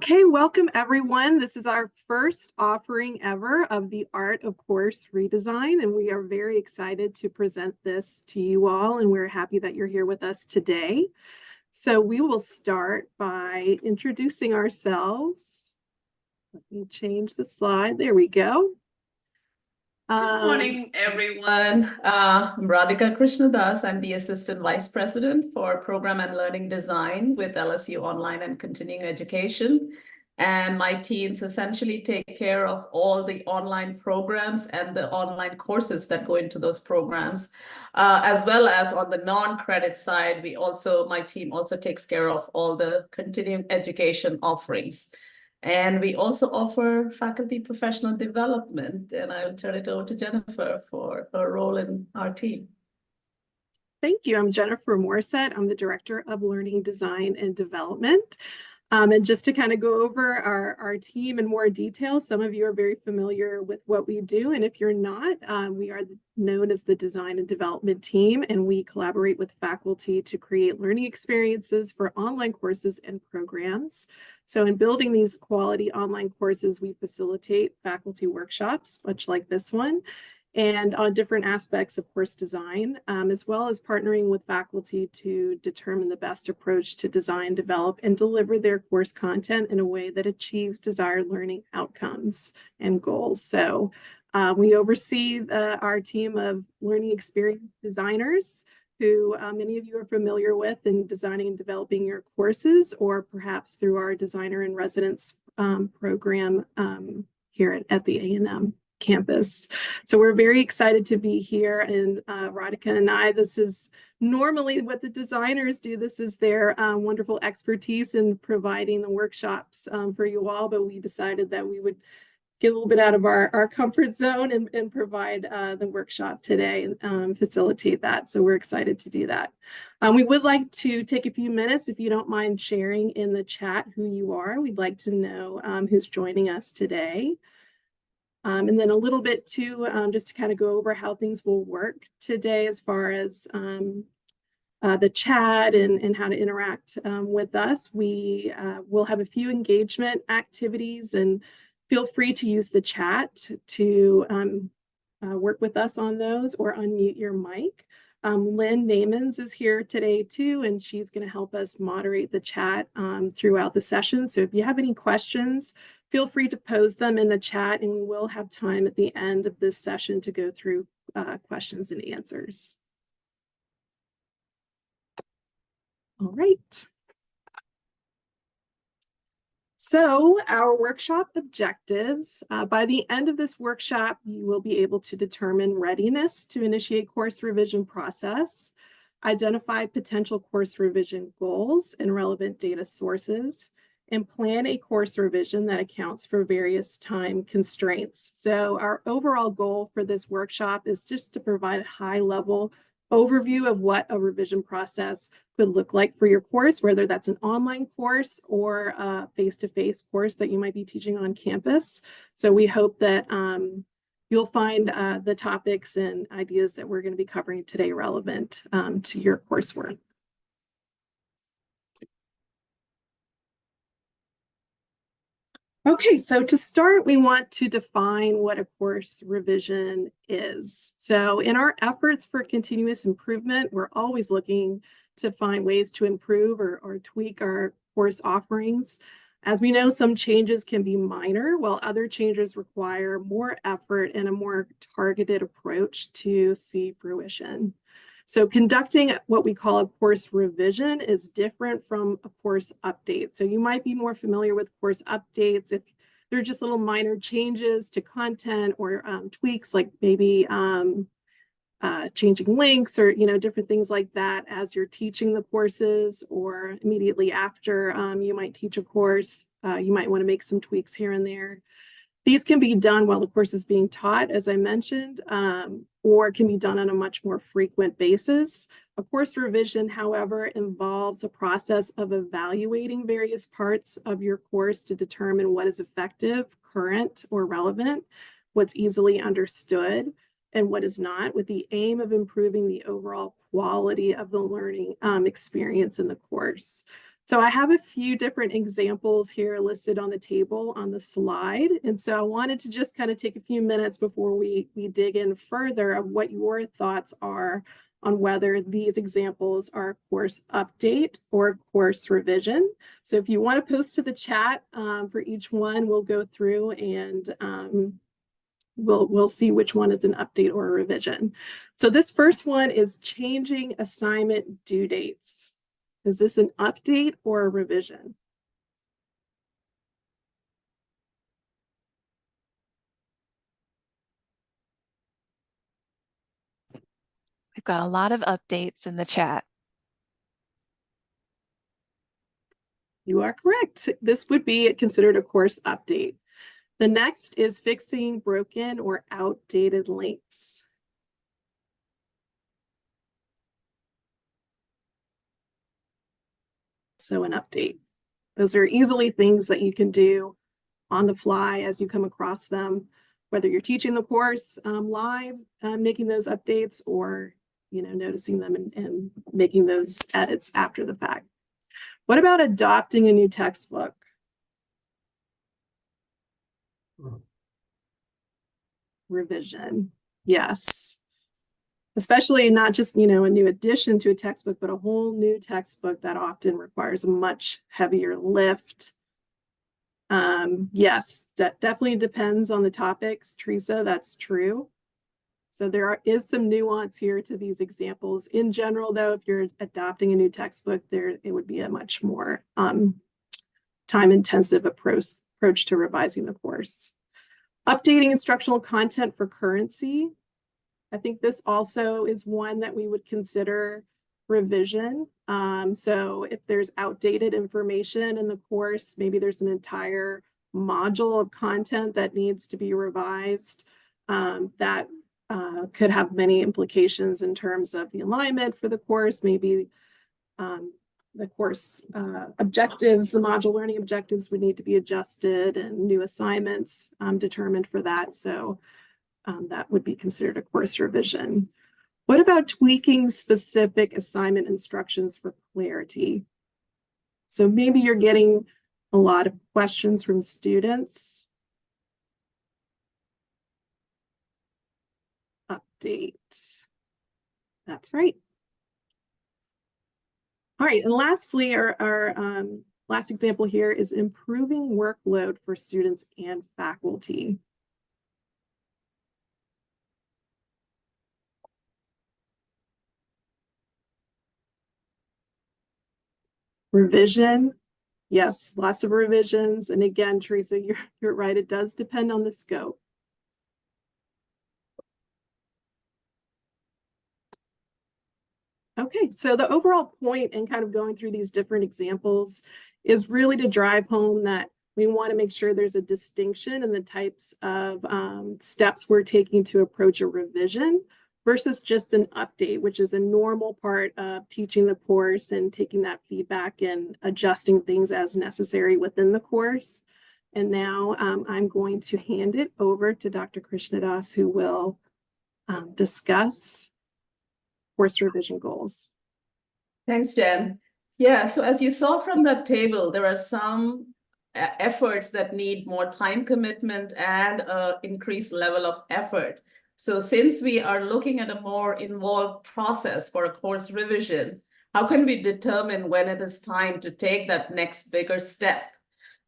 Okay, welcome everyone. This is our first offering ever of the Art of Course Redesign, and we are very excited to present this to you all, and we're happy that you're here with us today. So we will start by introducing ourselves. Let me change the slide. There we go. Good morning, everyone. I'm Radhika Krishnadas. I'm the Assistant Vice President for Program and Learning Design with LSU Online and Continuing Education. And my teams essentially take care of all the online programs and the online courses that go into those programs, as well as on the non-credit side, my team also takes care of all the continuing education offerings. And we also offer faculty professional development, and I will turn it over to Jennifer for her role in our team. Thank you. I'm Jennifer Morissette. I'm the Director of Learning Design and Development. And just to kind of go over our team in more detail, some of you are very familiar with what we do. And if you're not, we are known as the Design and Development Team, and we collaborate with faculty to create learning experiences for online courses and programs. So in building these quality online courses, we facilitate faculty workshops, much like this one, and on different aspects of course design, as well as partnering with faculty to determine the best approach to design, develop, and deliver their course content in a way that achieves desired learning outcomes and goals. So we oversee our team of learning experience designers who many of you are familiar with in designing and developing your courses, or perhaps through our Designer in Residence program here at the A&M campus. So we're very excited to be here, and Radhika and I, this is normally what the designers do. This is their wonderful expertise in providing the workshops for you all, but we decided that we would get a little bit out of our comfort zone and provide the workshop today and facilitate that. So we're excited to do that. We would like to take a few minutes, if you don't mind sharing in the chat who you are. We'd like to know who's joining us today. And then a little bit too, just to kind of go over how things will work today as far as the chat and how to interact with us. We will have a few engagement activities, and feel free to use the chat to work with us on those, or unmute your mic. Lynn Namens is here today too, and she's going to help us moderate the chat throughout the session. So if you have any questions, feel free to pose them in the chat, and we will have time at the end of this session to go through questions and answers. All right. So our workshop objectives, by the end of this workshop, you will be able to determine readiness to initiate course revision process, identify potential course revision goals and relevant data sources, and plan a course revision that accounts for various time constraints. So our overall goal for this workshop is just to provide a high-level overview of what a revision process could look like for your course, whether that's an online course or a face-to-face course that you might be teaching on campus. So we hope that you'll find the topics and ideas that we're going to be covering today relevant to your coursework. Okay, so to start, we want to define what a course revision is. So in our efforts for continuous improvement, we're always looking to find ways to improve or tweak our course offerings. As we know, some changes can be minor, while other changes require more effort and a more targeted approach to see fruition. So conducting what we call a course revision is different from a course update. So you might be more familiar with course updates if they're just little minor changes to content or tweaks, like maybe changing links or different things like that as you're teaching the courses, or immediately after you might teach a course. You might want to make some tweaks here and there. These can be done while the course is being taught, as I mentioned, or can be done on a much more frequent basis. A course revision, however, involves a process of evaluating various parts of your course to determine what is effective, current, or relevant, what's easily understood, and what is not, with the aim of improving the overall quality of the learning experience in the course. So I have a few different examples here listed on the table on the slide. And so I wanted to just kind of take a few minutes before we dig in further of what your thoughts are on whether these examples are a course update or a course revision. So if you want to post to the chat for each one, we'll go through and we'll see which one is an update or a revision. So this first one is changing assignment due dates. Is this an update or a revision? We've got a lot of updates in the chat. You are correct. This would be considered a course update. The next is fixing broken or outdated links. So an update. Those are easily things that you can do on the fly as you come across them, whether you're teaching the course live, making those updates, or noticing them and making those edits after the fact. What about adopting a new textbook? Revision. Yes. Especially not just, a new addition to a textbook, but a whole new textbook that often requires a much heavier lift. Yes, definitely depends on the topics, Teresa, that's true. So there is some nuance here to these examples. In general, though, if you're adopting a new textbook, it would be a much more time-intensive approach to revising the course. Updating instructional content for currency. I think this also is one that we would consider revision. So if there's outdated information in the course, maybe there's an entire module of content that needs to be revised, that could have many implications in terms of the alignment for the course, maybe the course objectives, the module learning objectives would need to be adjusted and new assignments determined for that. So that would be considered a course revision. What about tweaking specific assignment instructions for clarity? So maybe you're getting a lot of questions from students. Update. That's right. All right, and lastly, our last example here is improving workload for students and faculty. Revision, yes, lots of revisions. And again, Teresa, you're right, it does depend on the scope. Okay, so the overall point in kind of going through these different examples is really to drive home that we want to make sure there's a distinction in the types of steps we're taking to approach a revision versus just an update, which is a normal part of teaching the course and taking that feedback and adjusting things as necessary within the course. And now I'm going to hand it over to Dr. Krishnadas, who will discuss course revision goals. Thanks, Jen. Yeah, so as you saw from that table, there are some efforts that need more time commitment and an increased level of effort. So since we are looking at a more involved process for a course revision, how can we determine when it is time to take that next bigger step?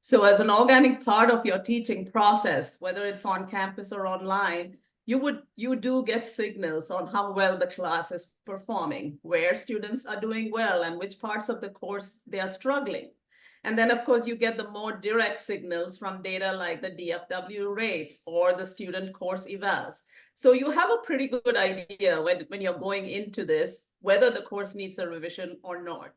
So as an organic part of your teaching process, whether it's on campus or online, you do get signals on how well the class is performing, where students are doing well, and which parts of the course they are struggling. And then, of course, you get the more direct signals from data like the DFW rates or the student course evals. So you have a pretty good idea when you're going into this, whether the course needs a revision or not.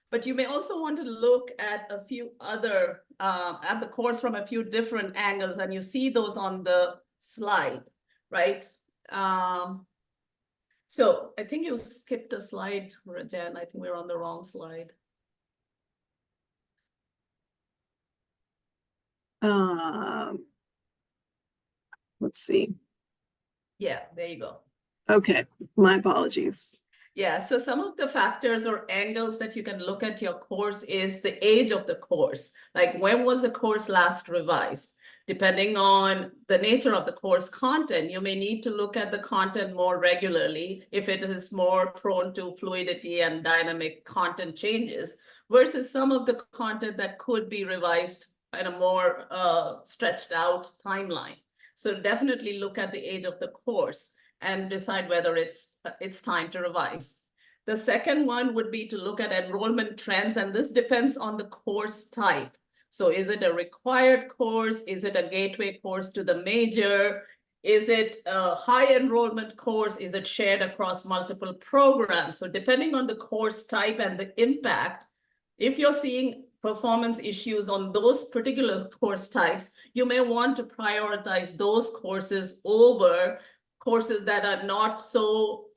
But you may also want to look at a few other, at the course from a few different angles, and you see those on the slide. Right. So I think you skipped a slide, Jen. I think we're on the wrong slide. Let's see. Yeah, there you go. Okay, my apologies. Yeah, so some of the factors or angles that you can look at your course is the age of the course. Like, when was the course last revised? Depending on the nature of the course content, you may need to look at the content more regularly if it is more prone to fluidity and dynamic content changes, versus some of the content that could be revised in a more stretched out timeline. So definitely look at the age of the course and decide whether it's time to revise. The second one would be to look at enrollment trends, and this depends on the course type. So is it a required course? Is it a gateway course to the major? Is it a high enrollment course? Is it shared across multiple programs? So depending on the course type and the impact, if you're seeing performance issues on those particular course types, you may want to prioritize those courses over courses that are not so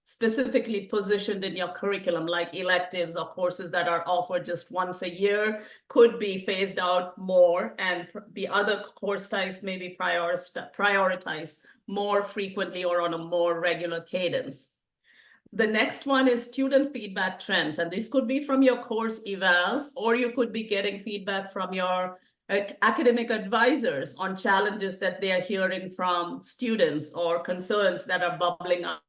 specifically positioned in your curriculum, like electives or courses that are offered just once a year could be phased out more, and the other course types may be prioritized more frequently or on a more regular cadence. The next one is student feedback trends, and this could be from your course evals, or you could be getting feedback from your academic advisors on challenges that they are hearing from students or concerns that are bubbling up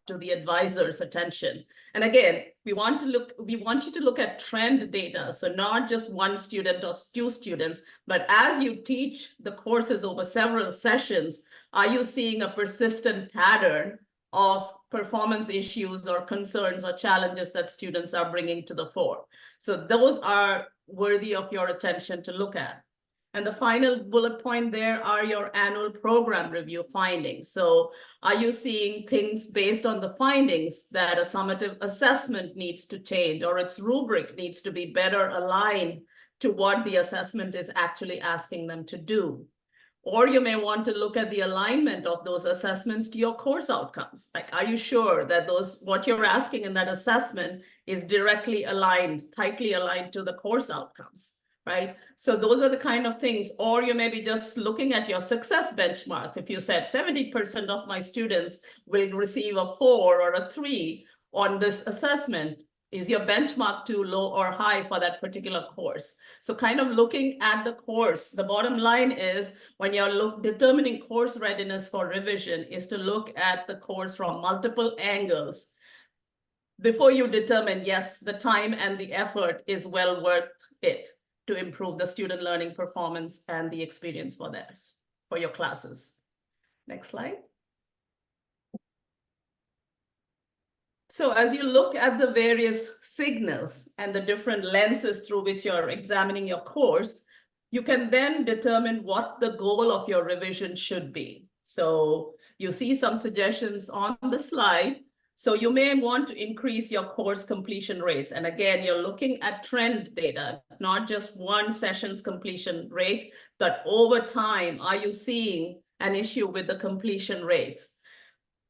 to the advisor's attention. And again, we want you to look at trend data. So not just one student or two students, but as you teach the courses over several sessions, are you seeing a persistent pattern of performance issues or concerns or challenges that students are bringing to the fore? So those are worthy of your attention to look at. And the final bullet point there are your annual program review findings. So are you seeing things based on the findings that a summative assessment needs to change, or its rubric needs to be better aligned to what the assessment is actually asking them to do? Or you may want to look at the alignment of those assessments to your course outcomes. Like, are you sure that what you're asking in that assessment is directly aligned, tightly aligned to the course outcomes? Right? So those are the kind of things. Or you may be just looking at your success benchmarks. If you said 70% of my students will receive a 4 or a 3 on this assessment, is your benchmark too low or high for that particular course? So kind of looking at the course, the bottom line is, when you're determining course readiness for revision, is to look at the course from multiple angles before you determine, yes, the time and the effort is well worth it to improve the student learning performance and the experience for your classes. Next slide. So as you look at the various signals and the different lenses through which you're examining your course, you can then determine what the goal of your revision should be. So you see some suggestions on the slide. So you may want to increase your course completion rates. And again, you're looking at trend data, not just one session's completion rate, but over time, are you seeing an issue with the completion rates?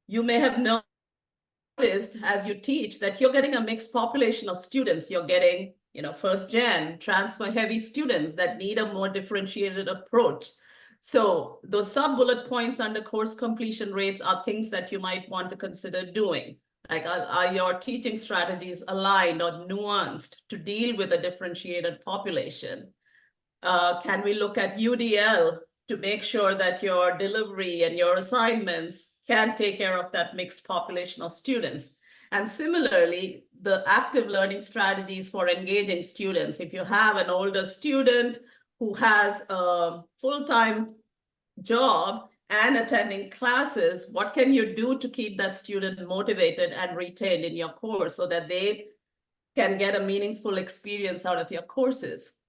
You may have noticed as you teach that you're getting a mixed population of students. You're getting, first gen, transfer heavy students that need a more differentiated approach. So those sub-bullet points under course completion rates are things that you might want to consider doing. Like, are your teaching strategies aligned or nuanced to deal with a differentiated population? Can we look at UDL to make sure that your delivery and your assignments can take care of that mixed population of students? And similarly, the active learning strategies for engaging students. If you have an older student who has a full-time job and attending classes, what can you do to keep that student motivated and retained in your course so that they can get a meaningful experience out of your courses?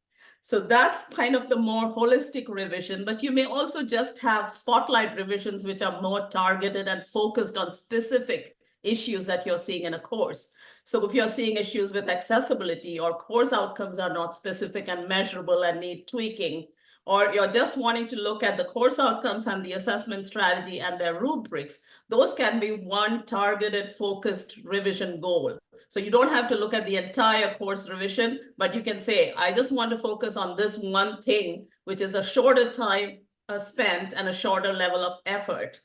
So that's kind of the more holistic revision, but you may also just have spotlight revisions, which are more targeted and focused on specific issues that you're seeing in a course. So if you're seeing issues with accessibility, or course outcomes are not specific and measurable and need tweaking, or you're just wanting to look at the course outcomes and the assessment strategy and their rubrics, those can be one targeted, focused revision goal. So you don't have to look at the entire course revision, but you can say, I just want to focus on this one thing, which is a shorter time spent and a shorter level of effort.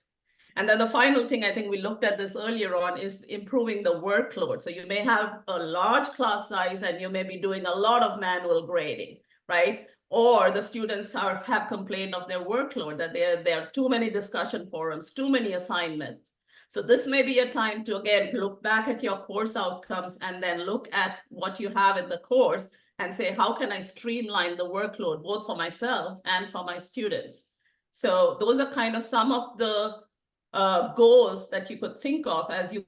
And then the final thing, I think we looked at this earlier on, is improving the workload. So you may have a large class size and you may be doing a lot of manual grading, right? Or the students have complained of their workload, that there are too many discussion forums, too many assignments. So this may be a time to, again, look back at your course outcomes and then look at what you have in the course and say, how can I streamline the workload, both for myself and for my students? So those are kind of some of the goals that you could think of as you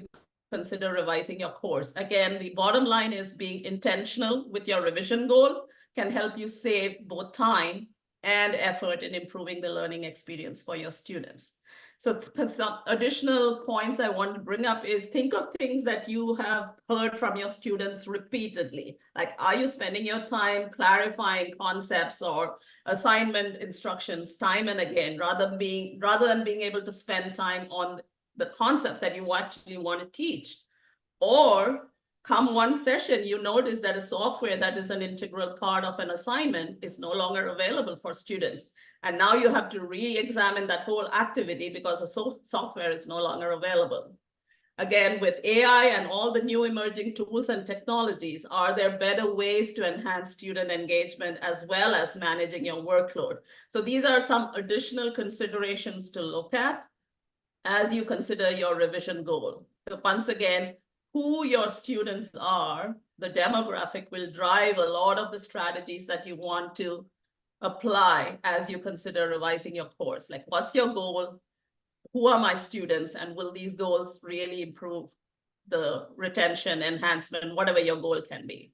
consider revising your course. Again, the bottom line is being intentional with your revision goal can help you save both time and effort in improving the learning experience for your students. So some additional points I want to bring up is think of things that you have heard from your students repeatedly. Like, are you spending your time clarifying concepts or assignment instructions time and again, rather than being able to spend time on the concepts that you actually want to teach? Or come one session, you notice that a software that is an integral part of an assignment is no longer available for students. And now you have to re-examine that whole activity because the software is no longer available. Again, with AI and all the new emerging tools and technologies, are there better ways to enhance student engagement as well as managing your workload? So these are some additional considerations to look at as you consider your revision goal. So once again, who your students are, the demographic will drive a lot of the strategies that you want to apply as you consider revising your course. Like, what's your goal? Who are my students? And will these goals really improve the retention, enhancement, whatever your goal can be?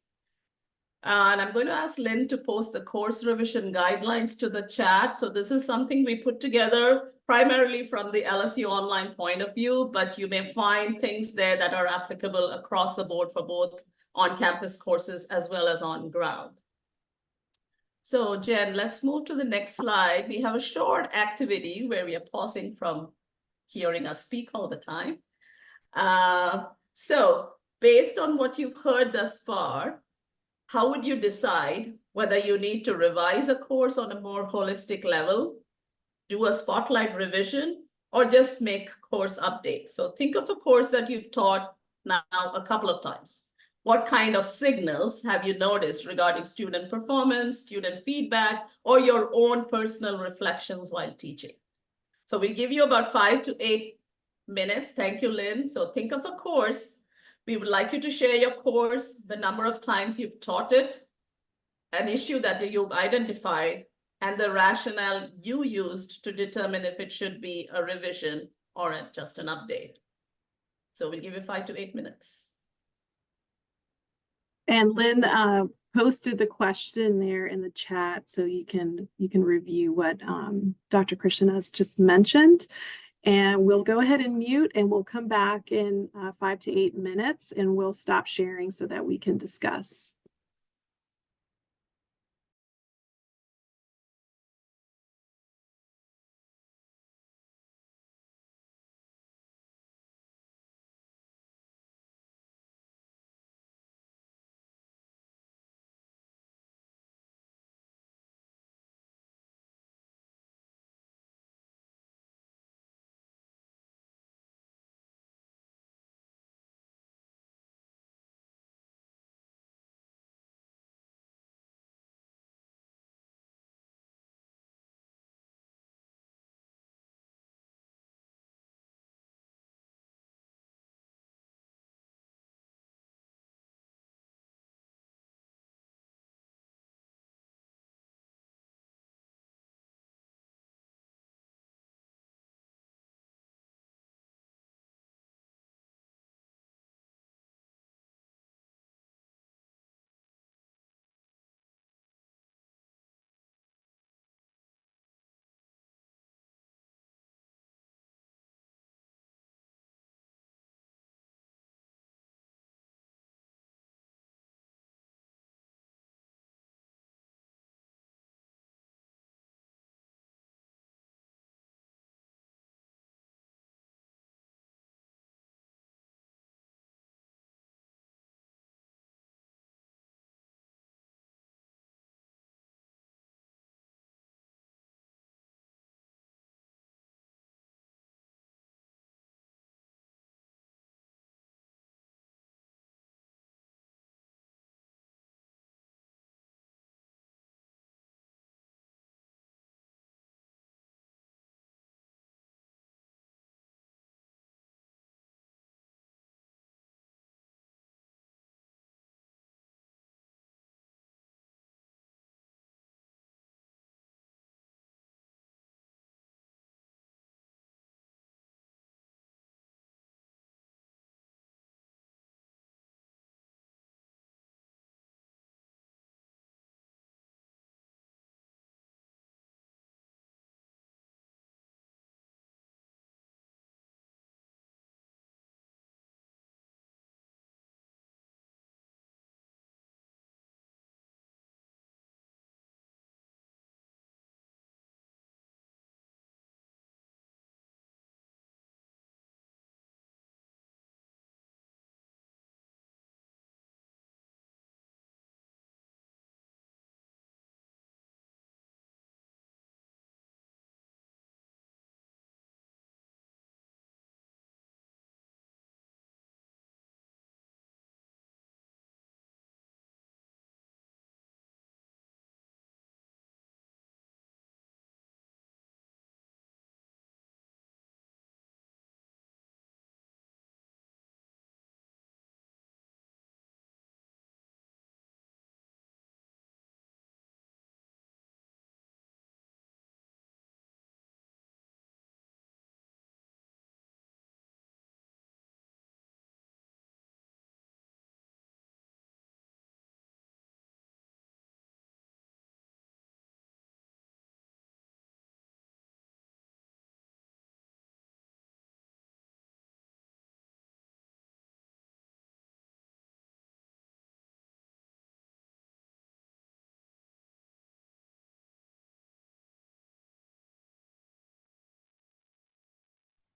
And I'm going to ask Lynn to post the course revision guidelines to the chat. So this is something we put together primarily from the LSU online point of view, but you may find things there that are applicable across the board for both on-campus courses as well as on ground. So Jen, let's move to the next slide. We have a short activity where we are pausing from hearing us speak all the time. So based on what you've heard thus far, how would you decide whether you need to revise a course on a more holistic level, do a spotlight revision, or just make course updates? So think of a course that you've taught now a couple of times. What kind of signals have you noticed regarding student performance, student feedback, or your own personal reflections while teaching? So we give you about 5 to 8 minutes. Thank you, Lynn. So think of a course. We would like you to share your course, the number of times you've taught it, an issue that you've identified, and the rationale you used to determine if it should be a revision or just an update. So we'll give you 5 to 8 minutes. And Lynn posted the question there in the chat, so you can review what Dr. Krishnan has just mentioned. And we'll go ahead and mute, and we'll come back in 5 to 8 minutes, and we'll stop sharing so that we can discuss.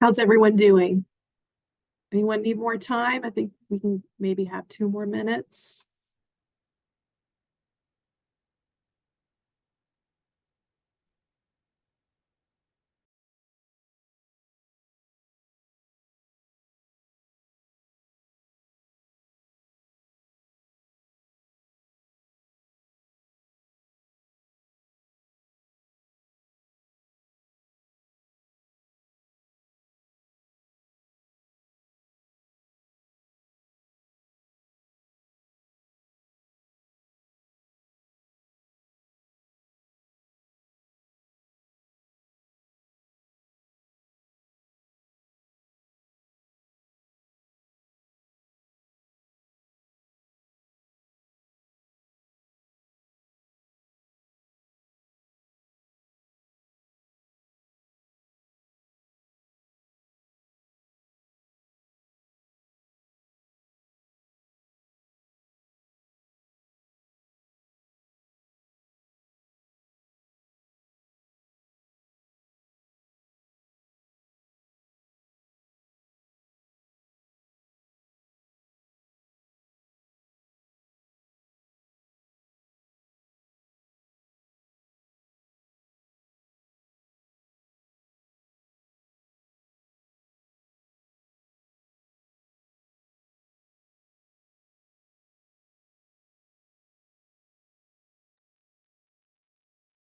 How's everyone doing? Anyone need more time? I think we can maybe have 2 more minutes.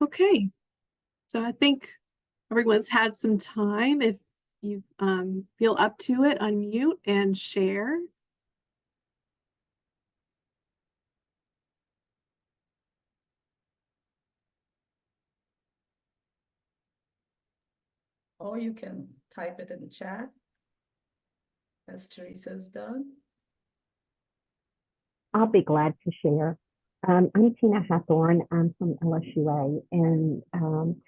Okay, so I think everyone's had some time. If you feel up to it, unmute and share. Or you can type it in the chat, as Teresa's done. I'll be glad to share. I'm Tina Hathorn. I'm from LSUA, and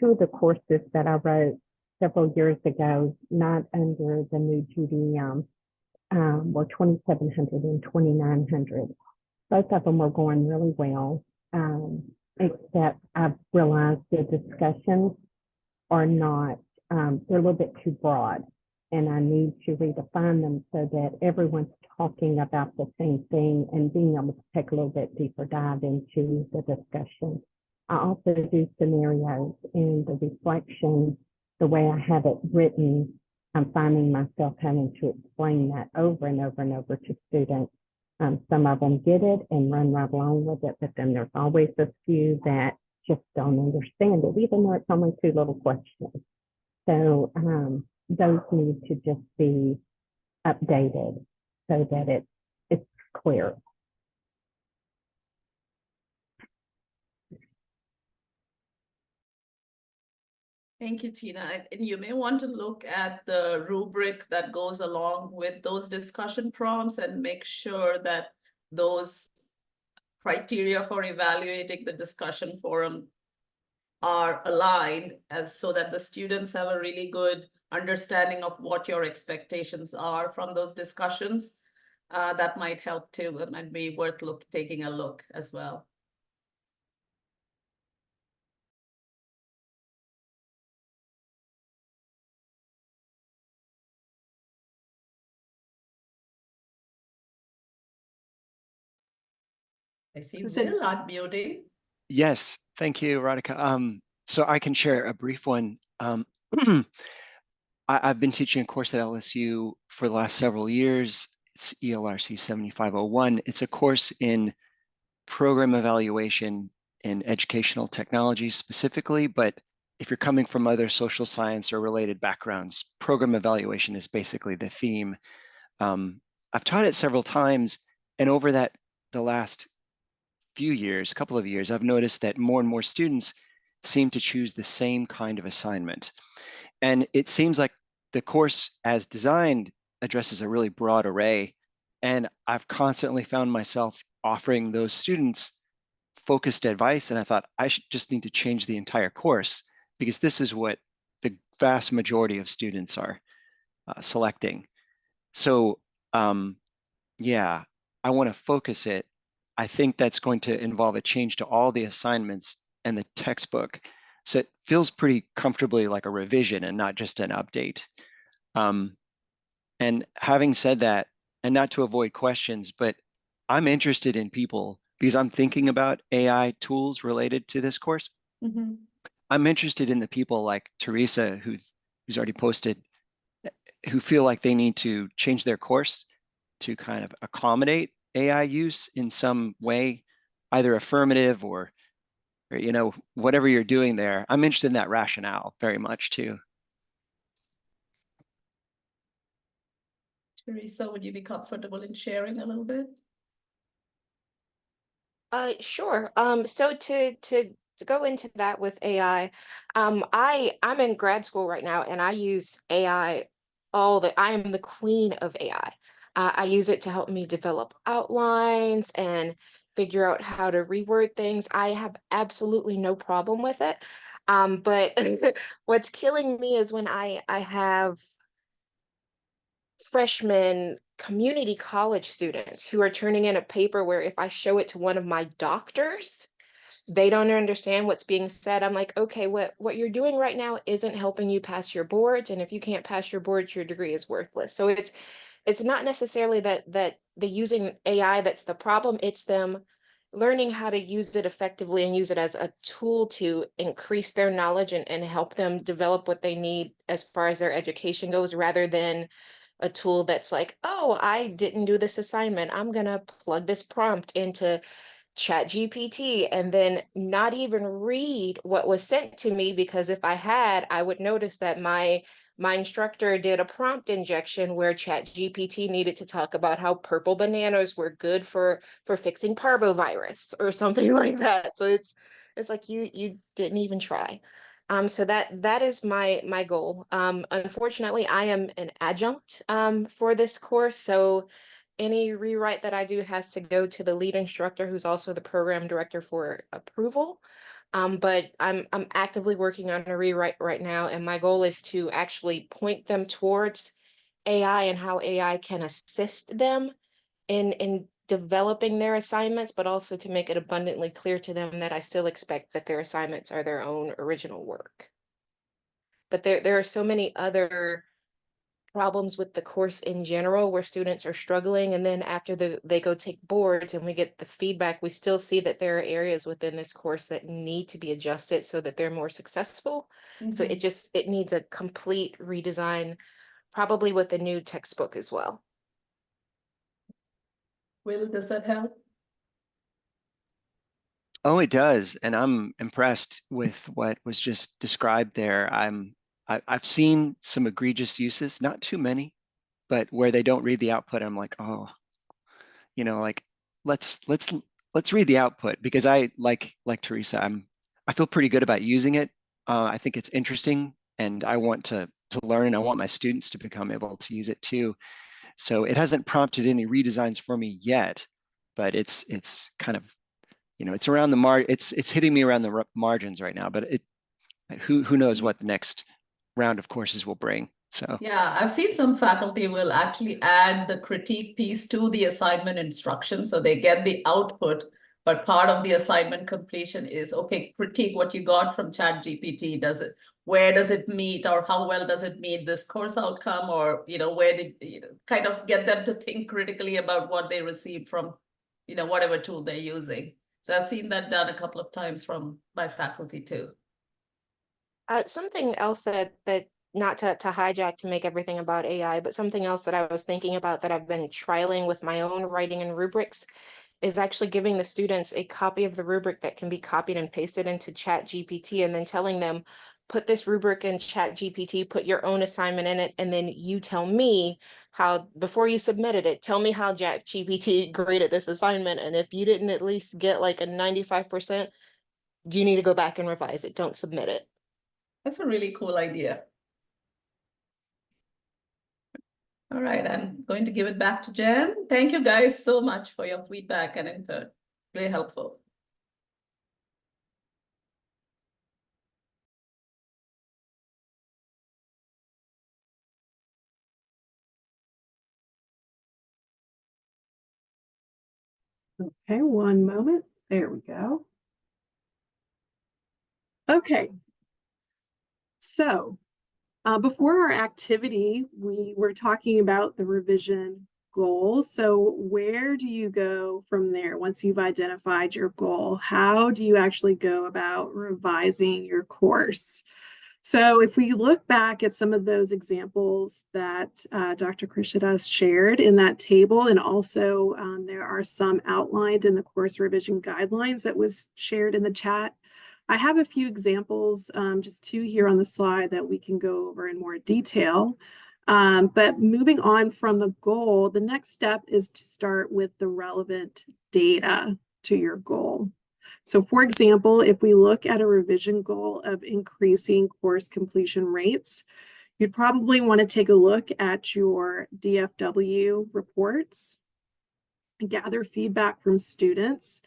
2 of the courses that I wrote several years ago, not under the new GDM, were 2700 and 2900. Both of them were going really well, except I've realized the discussions are not, they're a little bit too broad, and I need to redefine them so that everyone's talking about the same thing and being able to take a little bit deeper dive into the discussion. I also do scenarios, and the reflection, the way I have it written, I'm finding myself having to explain that over and over and over to students. Some of them get it and run right along with it, but then there's always a few that just don't understand it, even though it's only 2 little questions. So those need to just be updated so that it's clear. Thank you, Tina. And you may want to look at the rubric that goes along with those discussion prompts and make sure that those criteria for evaluating the discussion forum are aligned, as so that the students have a really good understanding of what your expectations are from those discussions. That might help too. It might be worth taking a look as well. I see Will unmuting. Yes, thank you, Radhika. So I can share a brief one. I've been teaching a course at LSU for the last several years. It's ELRC 7501. It's a course in program evaluation in educational technology specifically, but if you're coming from other social science or related backgrounds, program evaluation is basically the theme. I've taught it several times, and over the last couple of years, I've noticed that more and more students seem to choose the same kind of assignment. And it seems like the course as designed addresses a really broad array. And I've constantly found myself offering those students focused advice. And I thought I should just need to change the entire course, because this is what the vast majority of students are selecting. So yeah, I want to focus it. I think that's going to involve a change to all the assignments and the textbook. So it feels pretty comfortably like a revision and not just an update. And having said that, and not to avoid questions, but I'm interested in people because I'm thinking about AI tools related to this course. Mm-hmm. I'm interested in the people like Teresa, who's already posted, who feel like they need to change their course to kind of accommodate AI use in some way, either affirmative or whatever you're doing there. I'm interested in that rationale very much too. Teresa, would you be comfortable in sharing a little bit? Sure. So to go into that with AI, I'm in grad school right now, and I use AI I am the queen of AI. I use it to help me develop outlines and figure out how to reword things. I have absolutely no problem with it. But what's killing me is when I have freshmen community college students who are turning in a paper where if I show it to one of my doctors, they don't understand what's being said. I'm like, okay, what you're doing right now isn't helping you pass your boards, and if you can't pass your boards, your degree is worthless. So it's not necessarily that the using AI that's the problem. It's them learning how to use it effectively and use it as a tool to increase their knowledge and help them develop what they need as far as their education goes, rather than a tool that's like, oh, I didn't do this assignment, I'm gonna plug this prompt into Chat GPT and then not even read what was sent to me, because if I had, I would notice that my instructor did a prompt injection where Chat GPT needed to talk about how purple bananas were good for fixing parvovirus or something like that. So it's like you didn't even try. So that is my goal. Unfortunately, I am an adjunct for this course, so any rewrite that I do has to go to the lead instructor, who's also the program director, for approval. But I'm actively working on a rewrite right now, and my goal is to actually point them towards AI and how AI can assist them in developing their assignments, but also to make it abundantly clear to them that I still expect that their assignments are their own original work. But there are so many other problems with the course in general where students are struggling, and then after they go take boards and we get the feedback, we still see that there are areas within this course that need to be adjusted so that they're more successful. So it needs a complete redesign, probably with a new textbook as well. Will, does that help? Oh, it does. And I'm impressed with what was just described there. I've seen some egregious uses, not too many, but where they don't read the output, I'm like, oh, like let's read the output, because I like Teresa, I feel pretty good about using it. I think it's interesting, and I want to learn, and I want my students to become able to use it too. So it hasn't prompted any redesigns for me yet, but it's kind of, it's around the it's hitting me around the margins right now, but who knows what the next round of courses will bring. So yeah, I've seen some faculty will actually add the critique piece to the assignment instruction, so they get the output, but part of the assignment completion is, okay, critique what you got from Chat GPT. Where does it meet, or how well does it meet this course outcome, or where did kind of get them to think critically about what they received from whatever tool they're using. So I've seen that done a couple of times from my faculty too. Something else that not to hijack to make everything about AI, but something else that I was thinking about that I've been trialing with my own writing and rubrics is actually giving the students a copy of the rubric that can be copied and pasted into Chat GPT, and then telling them, put this rubric in Chat GPT, put your own assignment in it, and then you tell me how, before you submitted it, tell me how Chat GPT graded this assignment. And if you didn't at least get like a 95%, you need to go back and revise it. Don't submit it. That's a really cool idea. All right, I'm going to give it back to Jen. Thank you guys so much for your feedback and input. Really helpful. Okay, one moment. There we go. Okay. So Before our activity, we were talking about the revision goals. So where do you go from there once you've identified your goal? How do you actually go about revising your course? So if we look back at some of those examples that Dr. Krishnadas shared in that table, and also there are some outlined in the course revision guidelines that was shared in the chat. I have a few examples, just two here on the slide that we can go over in more detail. But moving on from the goal, the next step is to start with the relevant data to your goal. So for example, if we look at a revision goal of increasing course completion rates, you'd probably want to take a look at your DFW reports, gather feedback from students,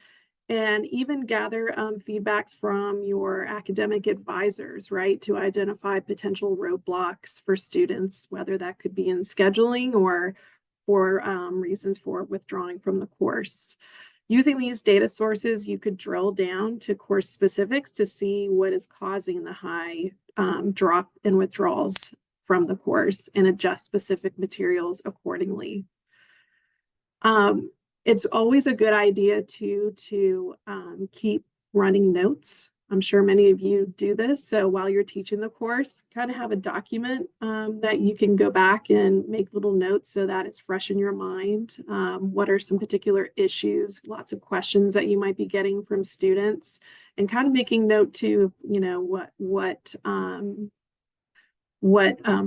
and even gather feedbacks from your academic advisors, right, to identify potential roadblocks for students, whether that could be in scheduling or for reasons for withdrawing from the course. Using these data sources, you could drill down to course specifics to see what is causing the high drop in withdrawals from the course and adjust specific materials accordingly. It's always a good idea to keep running notes. I'm sure many of you do this. So while you're teaching the course, kind of have a document that you can go back and make little notes so that it's fresh in your mind. What are some particular issues, lots of questions that you might be getting from students, and kind of making note to, you know, what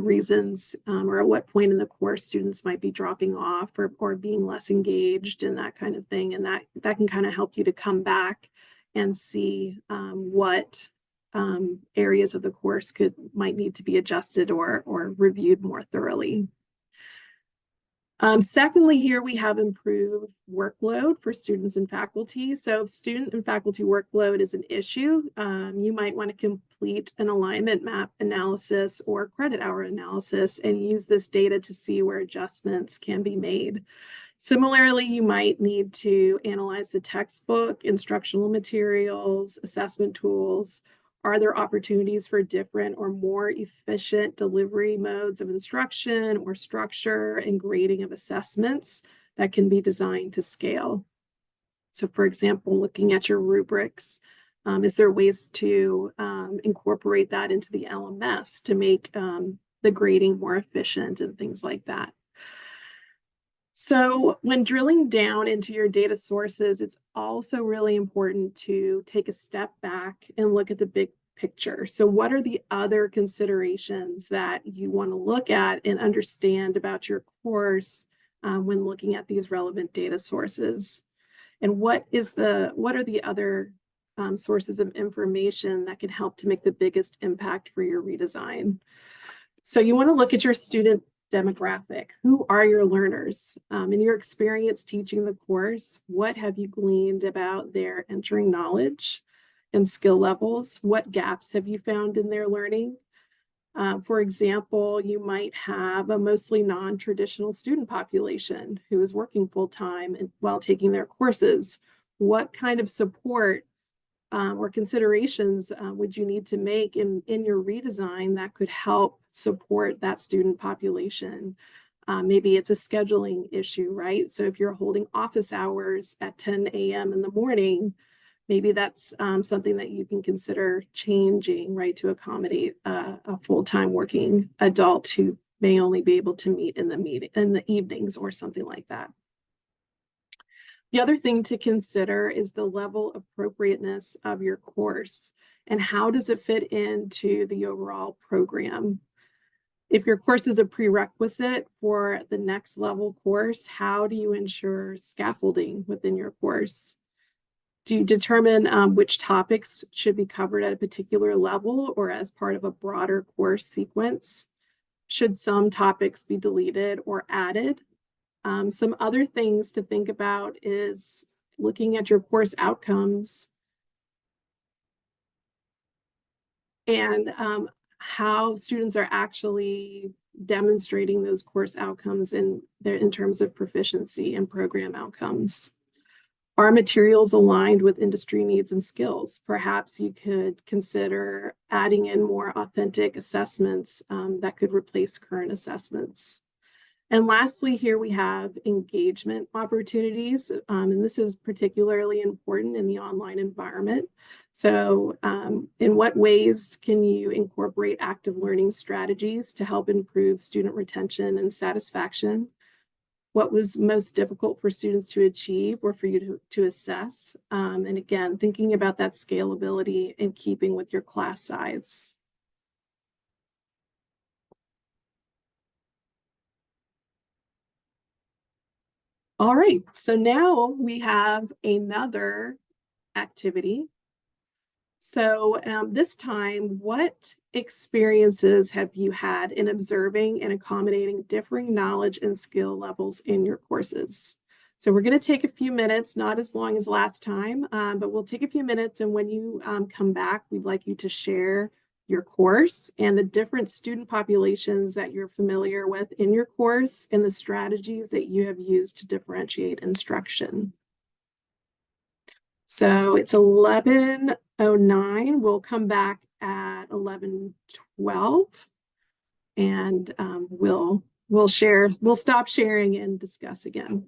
reasons or at what point in the course students might be dropping off or being less engaged and that kind of thing. And that can kind of help you to come back and see what areas of the course might need to be adjusted or reviewed more thoroughly. Secondly, here we have improved workload for students and faculty. So if student and faculty workload is an issue, you might want to complete an alignment map analysis or credit hour analysis and use this data to see where adjustments can be made. Similarly, you might need to analyze the textbook, instructional materials, assessment tools. Are there opportunities for different or more efficient delivery modes of instruction or structure and grading of assessments that can be designed to scale? So for example, looking at your rubrics, is there ways to incorporate that into the LMS to make the grading more efficient and things like that? So when drilling down into your data sources, it's also really important to take a step back and look at the big picture. So what are the other considerations that you want to look at and understand about your course when looking at these relevant data sources? And what are the other sources of information that can help to make the biggest impact for your redesign? So you want to look at your student demographic. Who are your learners? In your experience teaching the course, what have you gleaned about their entering knowledge and skill levels? What gaps have you found in their learning? For example, you might have a mostly non-traditional student population who is working full-time while taking their courses. What kind of support or considerations would you need to make in your redesign that could help support that student population? Maybe it's a scheduling issue, right? So if you're holding office hours at 10 a.m. in the morning, maybe that's something that you can consider changing, right, to accommodate a full-time working adult who may only be able to meet in the evenings or something like that. The other thing to consider is the level of appropriateness of your course and how does it fit into the overall program. If your course is a prerequisite for the next level course, how do you ensure scaffolding within your course? Do you determine which topics should be covered at a particular level or as part of a broader course sequence? Should some topics be deleted or added? Some other things to think about is looking at your course outcomes and how students are actually demonstrating those course outcomes in terms of proficiency and program outcomes. Are materials aligned with industry needs and skills? Perhaps you could consider adding in more authentic assessments that could replace current assessments. And lastly, here we have engagement opportunities, and this is particularly important in the online environment. So in what ways can you incorporate active learning strategies to help improve student retention and satisfaction? What was most difficult for students to achieve or for you to assess? And again, thinking about that scalability in keeping with your class size. All right, so now we have another activity. So this time, what experiences have you had in observing and accommodating differing knowledge and skill levels in your courses? So we're going to take a few minutes, not as long as last time, but we'll take a few minutes. And when you come back, we'd like you to share your course and the different student populations that you're familiar with in your course and the strategies that you have used to differentiate instruction. So it's 11:09. We'll come back at 11:12 and we'll stop sharing and discuss again.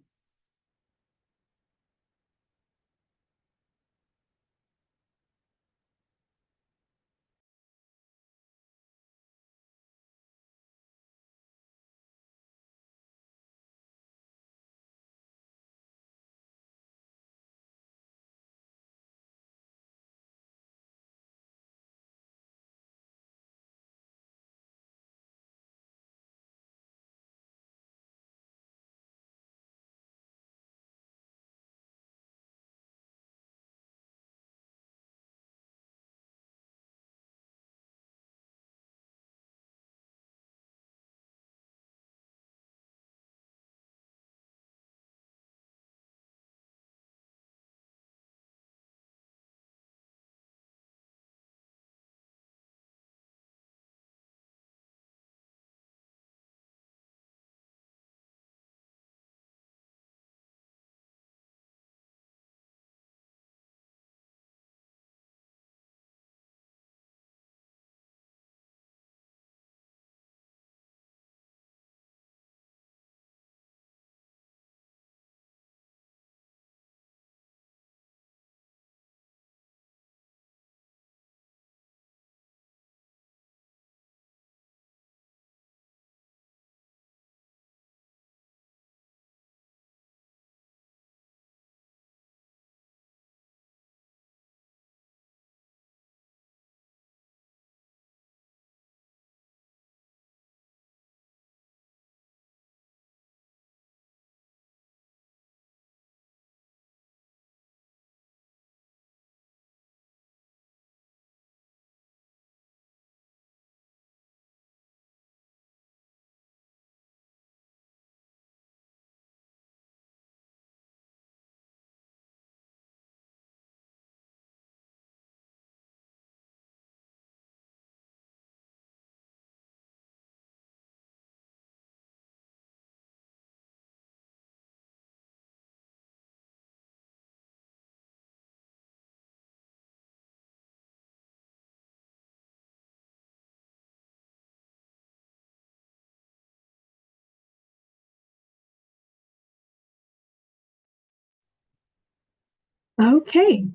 Okay.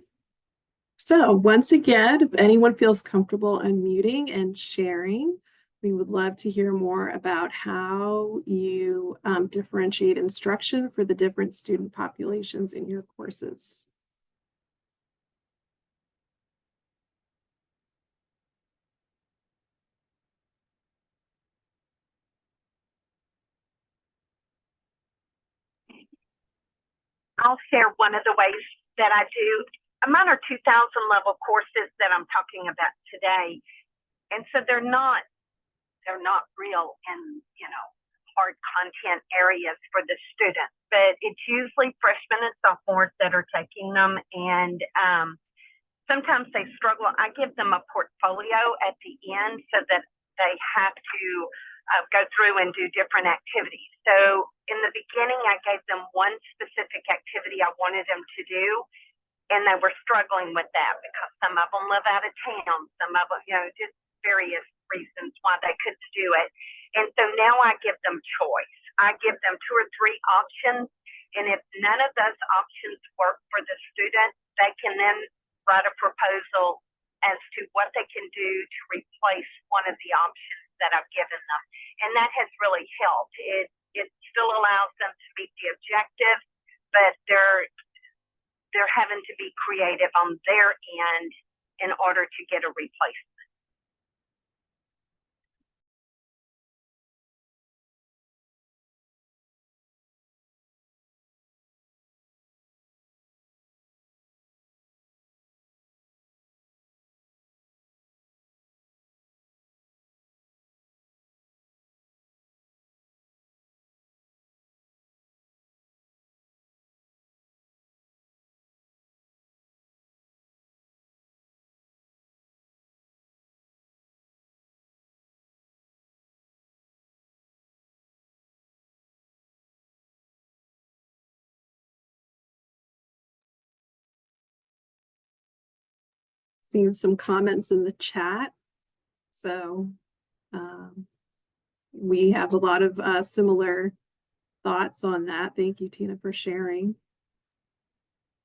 So once again, if anyone feels comfortable unmuting and sharing, we would love to hear more about how you differentiate instruction for the different student populations in your courses. I'll share one of the ways that I do. Mine are 2000 level courses that I'm talking about today. And so they're not real in, hard content areas for the students, but it's usually freshmen and sophomores that are taking them. And sometimes they struggle. I give them a portfolio at the end so that they have to go through and do different activities. So in the beginning, I gave them one specific activity I wanted them to do, and they were struggling with that because some of them live out of town, some of them, just various reasons why they couldn't do it. And so now I give them choice. I give them 2 or 3 options, and if none of those options work for the student, they can then write a proposal as to what they can do to replace one of the options that I've given them. And that has really helped. It still allows them to meet the objective, but they're having to be creative on their end in order to get a replacement. Seeing some comments in the chat. So we have a lot of similar thoughts on that. Thank you, Tina, for sharing.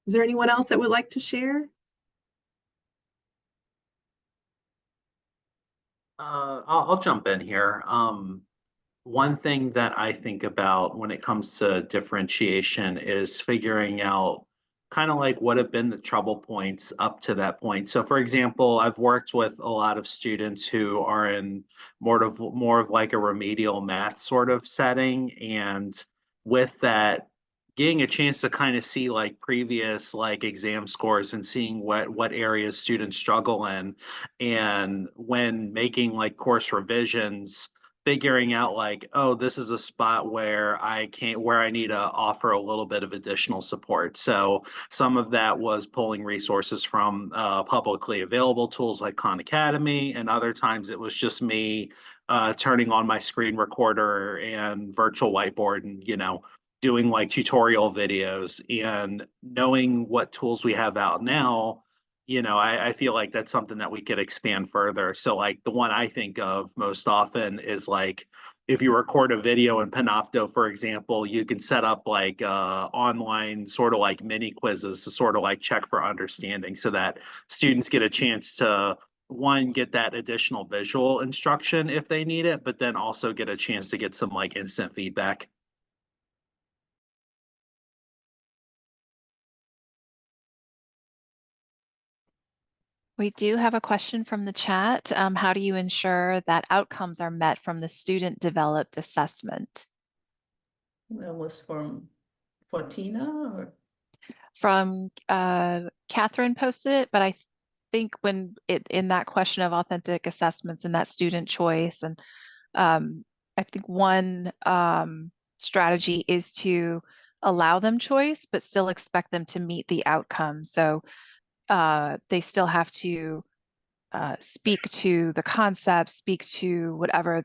Is there anyone else that would like to share? I'll jump in here. One thing that I think about when it comes to differentiation is figuring out kind of like what have been the trouble points up to that point. So for example, I've worked with a lot of students who are in more of like a remedial math sort of setting. And with that, getting a chance to kind of see like previous like exam scores and seeing what areas students struggle in. And when making like course revisions, figuring out like, oh, this is a spot where I need to offer a little bit of additional support. So some of that was pulling resources from publicly available tools like Khan Academy, and other times it was just me turning on my screen recorder and virtual whiteboard and, doing like tutorial videos. And knowing what tools we have out now, I feel like that's something that we could expand further. So like the one I think of most often is like, if you record a video in Panopto, for example, you can set up like online sort of like mini quizzes to sort of like check for understanding, so that students get a chance to, one, get that additional visual instruction if they need it, but then also get a chance to get some like instant feedback. We do have a question from the chat. How do you ensure that outcomes are met from the student developed assessment? That was for Tina or? From Catherine posted it, but I think when in that question of authentic assessments and that student choice, and I think one strategy is to allow them choice, but still expect them to meet the outcome. So they still have to speak to the concept, speak to whatever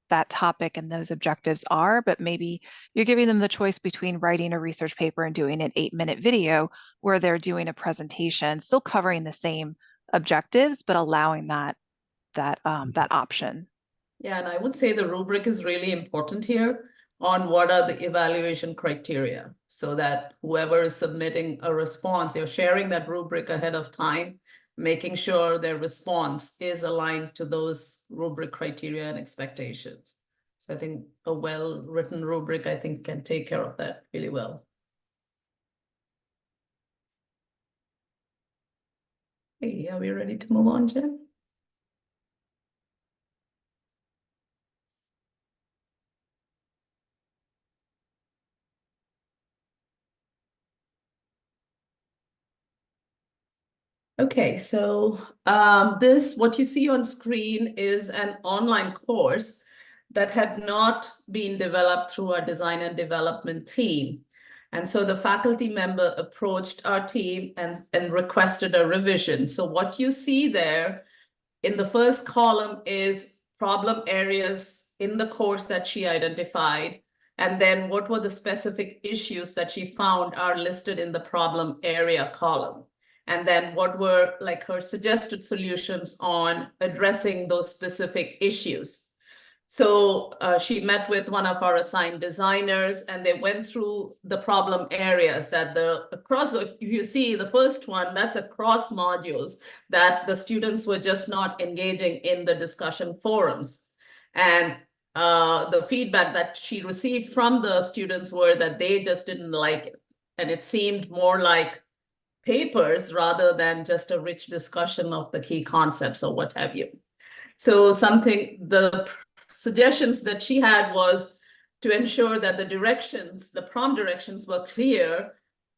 that topic and those objectives are, but maybe you're giving them the choice between writing a research paper and doing an 8-minute video where they're doing a presentation, still covering the same objectives, but allowing that option. Yeah, and I would say the rubric is really important here on what are the evaluation criteria, so that whoever is submitting a response, you're sharing that rubric ahead of time, making sure their response is aligned to those rubric criteria and expectations. So I think a well-written rubric, I think, can take care of that really well. Hey, are we ready to move on, Jen? Okay, so what you see on screen is an online course that had not been developed through our design and development team. And so the faculty member approached our team and requested a revision. So what you see there in the first column is problem areas in the course that she identified, and then what were the specific issues that she found are listed in the problem area column. And then what were like her suggested solutions on addressing those specific issues. So she met with one of our assigned designers, and they went through the problem areas that if you see the first one, that's across modules that the students were just not engaging in the discussion forums. And the feedback that she received from the students were that they just didn't like it. And it seemed more like papers rather than just a rich discussion of the key concepts or what have you. So the suggestions that she had was to ensure that the prompt directions were clear,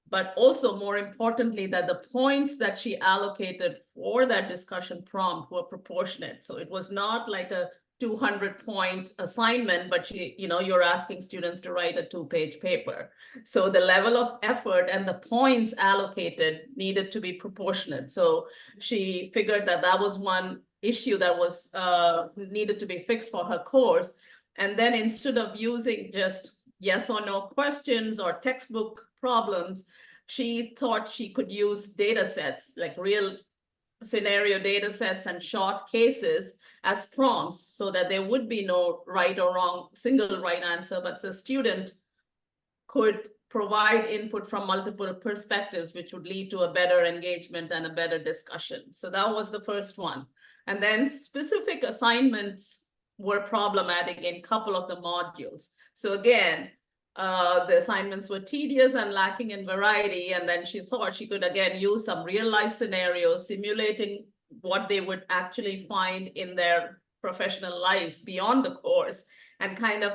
but also more importantly, that the points that she allocated for that discussion prompt were proportionate. So it was not like a 200-point assignment, but you're asking students to write a 2-page paper. So the level of effort and the points allocated needed to be proportionate. So she figured that that was one issue that was needed to be fixed for her course. And then instead of using just yes or no questions or textbook problems, she thought she could use data sets, like real scenario data sets and short cases as prompts, so that there would be no right or wrong single right answer, but the student could provide input from multiple perspectives, which would lead to a better engagement and a better discussion. So that was the first one. And then specific assignments were problematic in a couple of the modules. So again, the assignments were tedious and lacking in variety. And then she thought she could again use some real life scenarios, simulating what they would actually find in their professional lives beyond the course, and kind of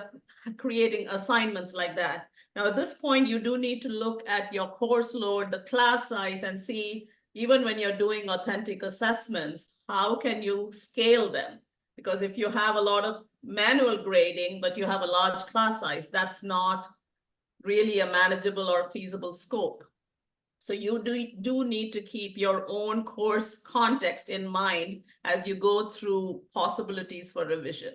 creating assignments like that. Now, at this point, you do need to look at your course load, the class size, and see, even when you're doing authentic assessments, how can you scale them? Because if you have a lot of manual grading, but you have a large class size, that's not really a manageable or feasible scope. So you do need to keep your own course context in mind as you go through possibilities for revision.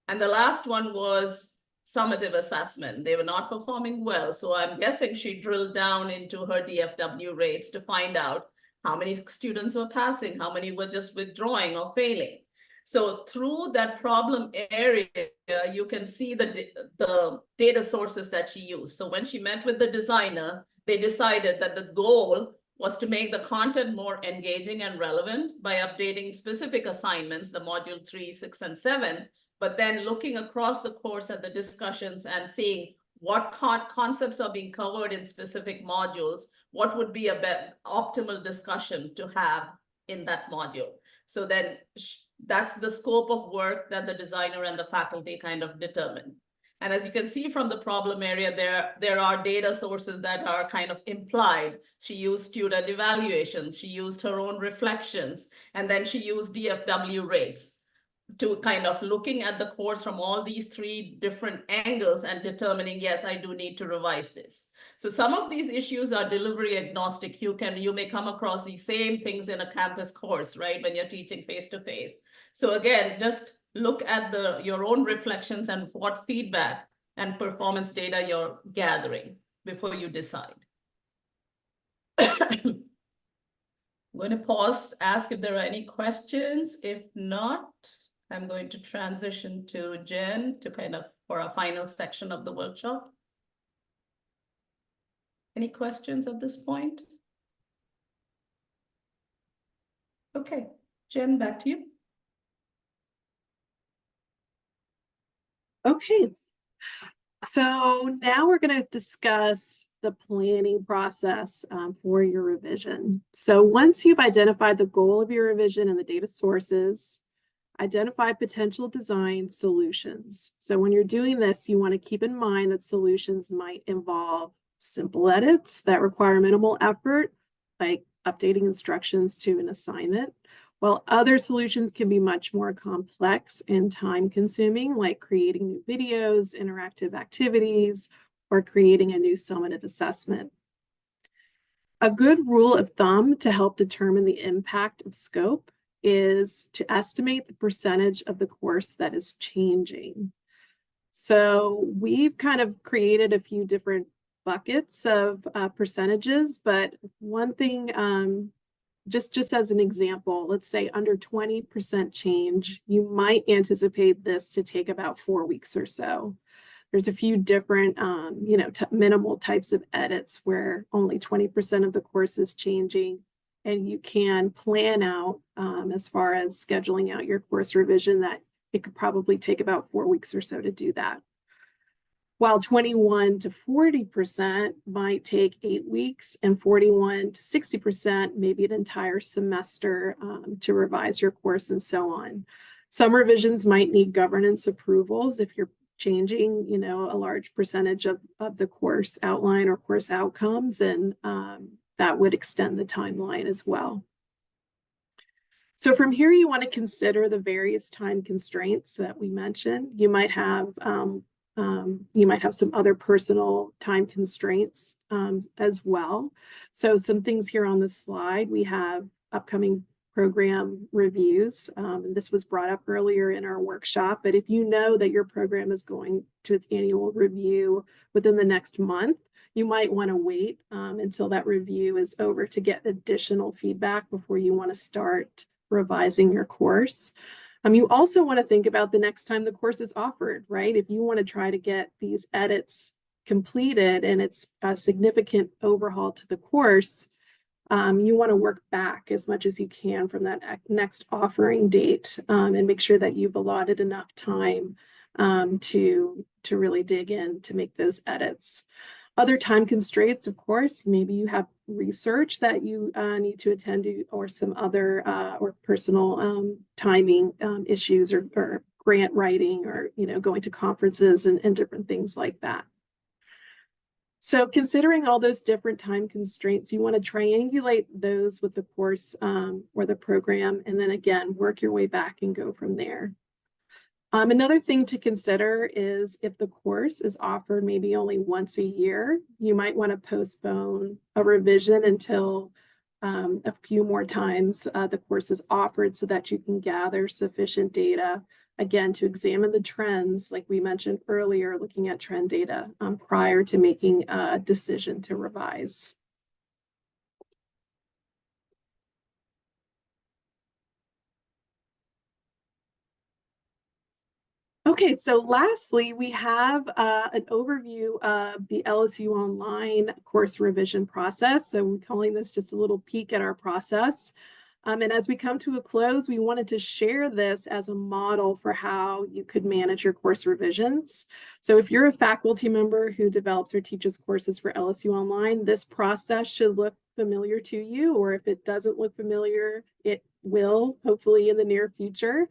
And the last one was summative assessment. They were not performing well. So I'm guessing she drilled down into her DFW rates to find out how many students were passing, how many were just withdrawing or failing. So through that problem area, you can see the data sources that she used. So when she met with the designer, they decided that the goal was to make the content more engaging and relevant by updating specific assignments, the module 3, 6, and 7, but then looking across the course at the discussions and seeing what concepts are being covered in specific modules, what would be a optimal discussion to have in that module. So then that's the scope of work that the designer and the faculty kind of determine. And as you can see from the problem area, there are data sources that are kind of implied. She used student evaluations, she used her own reflections, and then she used DFW rates to kind of looking at the course from all these 3 different angles and determining, yes, I do need to revise this. So some of these issues are delivery agnostic. You may come across these same things in a campus course, right? When you're teaching face-to-face. So again, just look at your own reflections and what feedback and performance data you're gathering before you decide. I'm going to pause, ask if there are any questions. If not, I'm going to transition to Jen for our final section of the workshop. Any questions at this point? Okay, Jen, back to you. Okay, so now we're going to discuss the planning process for your revision. So once you've identified the goal of your revision and the data sources, identify potential design solutions. So when you're doing this, you want to keep in mind that solutions might involve simple edits that require minimal effort, like updating instructions to an assignment, while other solutions can be much more complex and time-consuming, like creating new videos, interactive activities, or creating a new summative assessment. A good rule of thumb to help determine the impact of scope is to estimate the percentage of the course that is changing. So we've kind of created a few different buckets of percentages, but one thing, just as an example, let's say under 20% change, you might anticipate this to take about 4 weeks or so. There's a few different, minimal types of edits where only 20% of the course is changing, and you can plan out as far as scheduling out your course revision that it could probably take about 4 weeks or so to do that. While 21 to 40% might take 8 weeks, and 41 to 60% maybe an entire semester to revise your course, and so on. Some revisions might need governance approvals if you're changing, a large percentage of the course outline or course outcomes, and that would extend the timeline as well. So from here, you want to consider the various time constraints that we mentioned. You might have some other personal time constraints as well. So some things here on the slide, we have upcoming program reviews. And this was brought up earlier in our workshop, but if you know that your program is going to its annual review within the next month, you might want to wait until that review is over to get additional feedback before you want to start revising your course. You also want to think about the next time the course is offered, right? If you want to try to get these edits completed and it's a significant overhaul to the course, you want to work back as much as you can from that next offering date and make sure that you've allotted enough time to really dig in to make those edits. Other time constraints, of course, maybe you have research that you need to attend to, or some other or personal timing issues, or grant writing, or going to conferences and different things like that. So considering all those different time constraints, you want to triangulate those with the course or the program, and then again, work your way back and go from there. Another thing to consider is if the course is offered maybe only once a year, you might want to postpone a revision until a few more times the course is offered, so that you can gather sufficient data, again, to examine the trends, like we mentioned earlier, looking at trend data prior to making a decision to revise. Okay, so lastly, we have an overview of the LSU Online course revision process. So we're calling this just a little peek at our process. And as we come to a close, we wanted to share this as a model for how you could manage your course revisions. So if you're a faculty member who develops or teaches courses for LSU Online, this process should look familiar to you, or if it doesn't look familiar, it will, hopefully in the near future.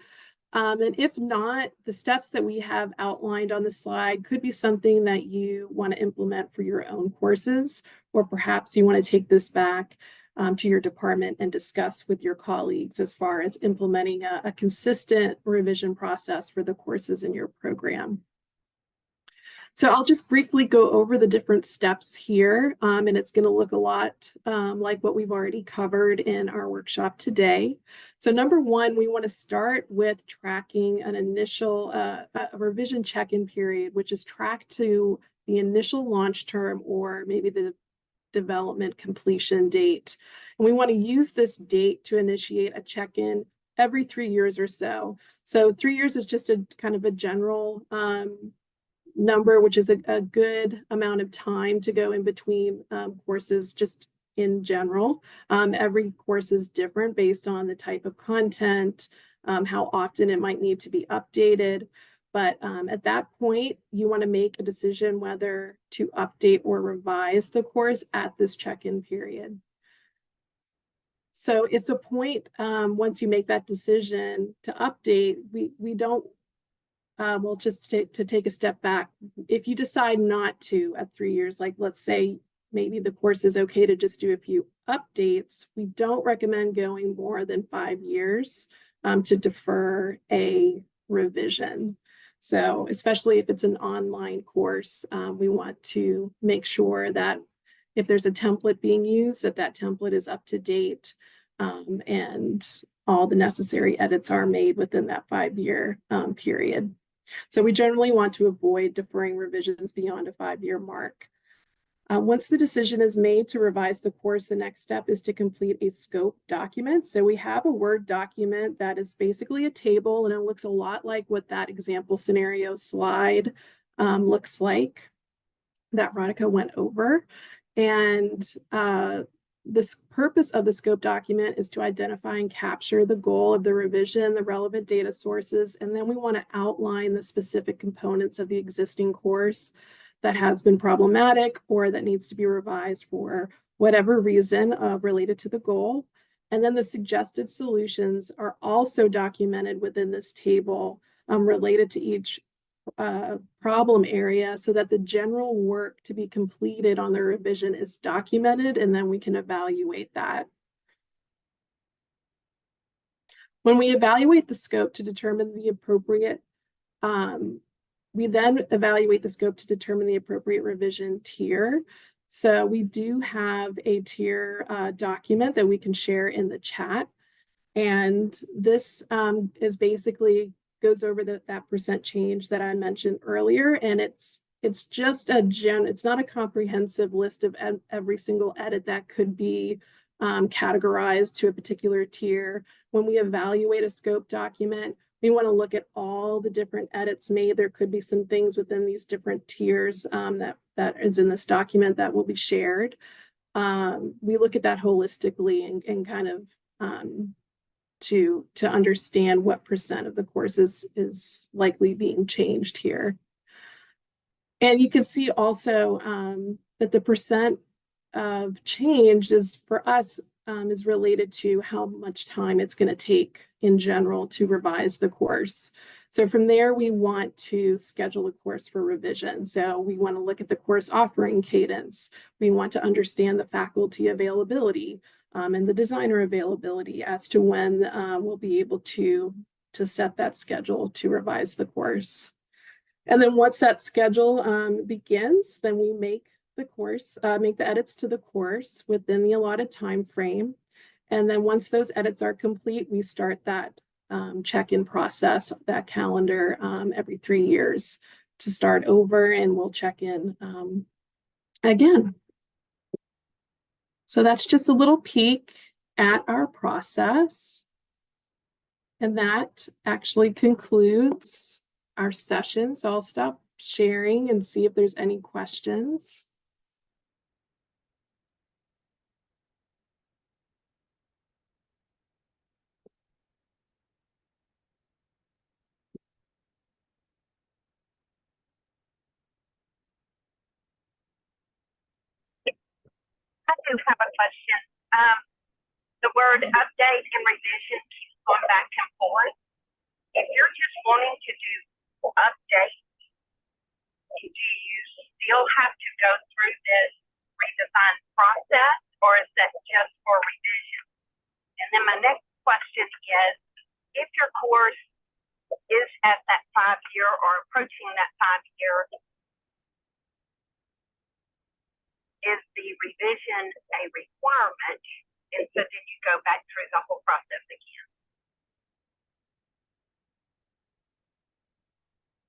And if not, the steps that we have outlined on the slide could be something that you want to implement for your own courses, or perhaps you want to take this back to your department and discuss with your colleagues as far as implementing a consistent revision process for the courses in your program. So I'll just briefly go over the different steps here, and it's going to look a lot like what we've already covered in our workshop today. So number one, we want to start with tracking an initial a revision check-in period, which is tracked to the initial launch term, or maybe the development completion date. And we want to use this date to initiate a check-in every 3 years or so. So 3 years is just a kind of a general number, which is a good amount of time to go in between courses, just in general. Every course is different based on the type of content, how often it might need to be updated. But at that point, you want to make a decision whether to update or revise the course at this check-in period. So it's a point, once you make that decision to update, we don't, well, just to take a step back, if you decide not to at 3 years, like let's say maybe the course is okay to just do a few updates, we don't recommend going more than 5 years to defer a revision. So especially if it's an online course, we want to make sure that if there's a template being used, that template is up to date and all the necessary edits are made within that 5-year period. So we generally want to avoid deferring revisions beyond a 5-year mark. Once the decision is made to revise the course, the next step is to complete a scope document. So we have a Word document that is basically a table, and it looks a lot like what that example scenario slide looks like that Radhika went over. And this purpose of the scope document is to identify and capture the goal of the revision, the relevant data sources, and then we want to outline the specific components of the existing course that has been problematic or that needs to be revised for whatever reason related to the goal. And then the suggested solutions are also documented within this table related to each problem area, so that the general work to be completed on the revision is documented, and then we can evaluate that. When we evaluate the scope to determine the appropriate we then evaluate the scope to determine the appropriate revision tier. So we do have a tier document that we can share in the chat. And this is basically goes over that percent change that I mentioned earlier. And it's just it's not a comprehensive list of every single edit that could be categorized to a particular tier. When we evaluate a scope document, we want to look at all the different edits made. There could be some things within these different tiers that is in this document that will be shared. We look at that holistically and kind of to understand what percent of the course is likely being changed here. And you can see also that the percent of change is for us is related to how much time it's going to take in general to revise the course. So from there, we want to schedule the course for revision. So we want to look at the course offering cadence. We want to understand the faculty availability and the designer availability as to when we'll be able to set that schedule to revise the course. And then once that schedule begins, then we make the edits to the course within the allotted time frame. And then once those edits are complete, we start that check-in process, that calendar every 3 years to start over, and we'll check in again. So that's just a little peek at our process. And that actually concludes our session. So I'll stop sharing and see if there's any questions. I do have a question. The word update and revision keeps going back and forth. If you're just wanting to do update, do you still have to go through this redesign process, or is that just for revision? And then my next question is, if your course is at that 5-year or approaching that 5-year, is the revision a requirement? And so then you go back through the whole process again.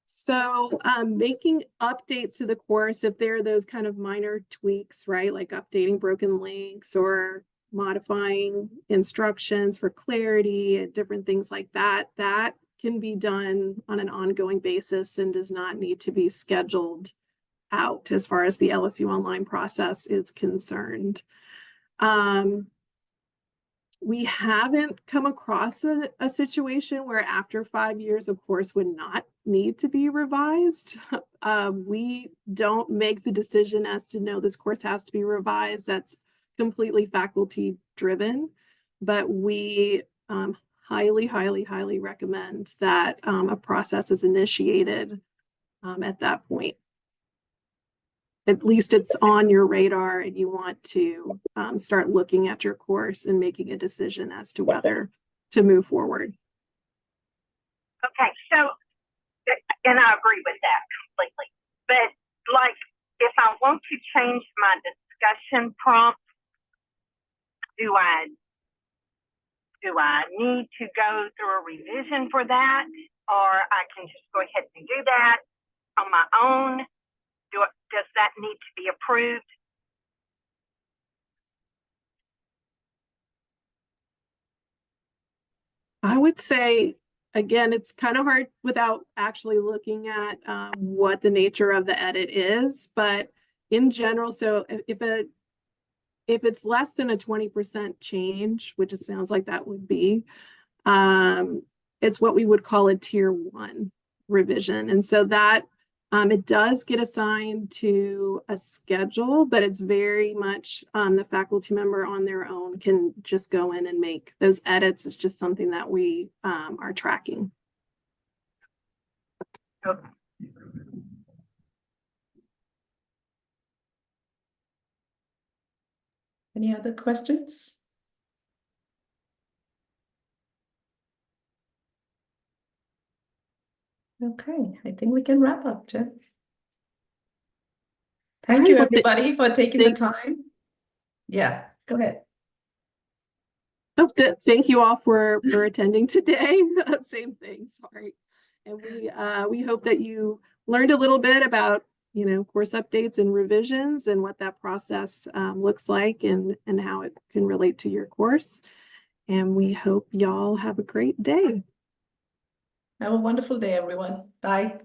So making updates to the course, if there are those kind of minor tweaks, right, like updating broken links or modifying instructions for clarity and different things like that, that can be done on an ongoing basis and does not need to be scheduled out as far as the LSU Online process is concerned. We haven't come across a situation where after 5 years, a course would not need to be revised. We don't make the decision as to no, this course has to be revised. That's completely faculty driven, but we highly recommend that a process is initiated at that point. At least it's on your radar and you want to start looking at your course and making a decision as to whether to move forward. Okay, so, and I agree with that completely. But like, if I want to change my discussion prompt, do I Do I need to go through a revision for that, or I can just go ahead and do that on my own? Does that need to be approved? I would say, again, it's kind of hard without actually looking at what the nature of the edit is, but in general, so if it's less than a 20% change, which it sounds like that would be, it's what we would call a tier 1 revision. And so that it does get assigned to a schedule, but it's very much the faculty member on their own can just go in and make those edits. It's just something that we are tracking. Okay. Any other questions? Okay, I think we can wrap up, Jeff. Thank you, everybody, for taking the time. Yeah, go ahead. Oh, good. Thank you all for attending today. Same thing, sorry. And we hope that you learned a little bit about, you know, course updates and revisions and what that process looks like and how it can relate to your course. And we hope y'all have a great day. Have a wonderful day, everyone. Bye.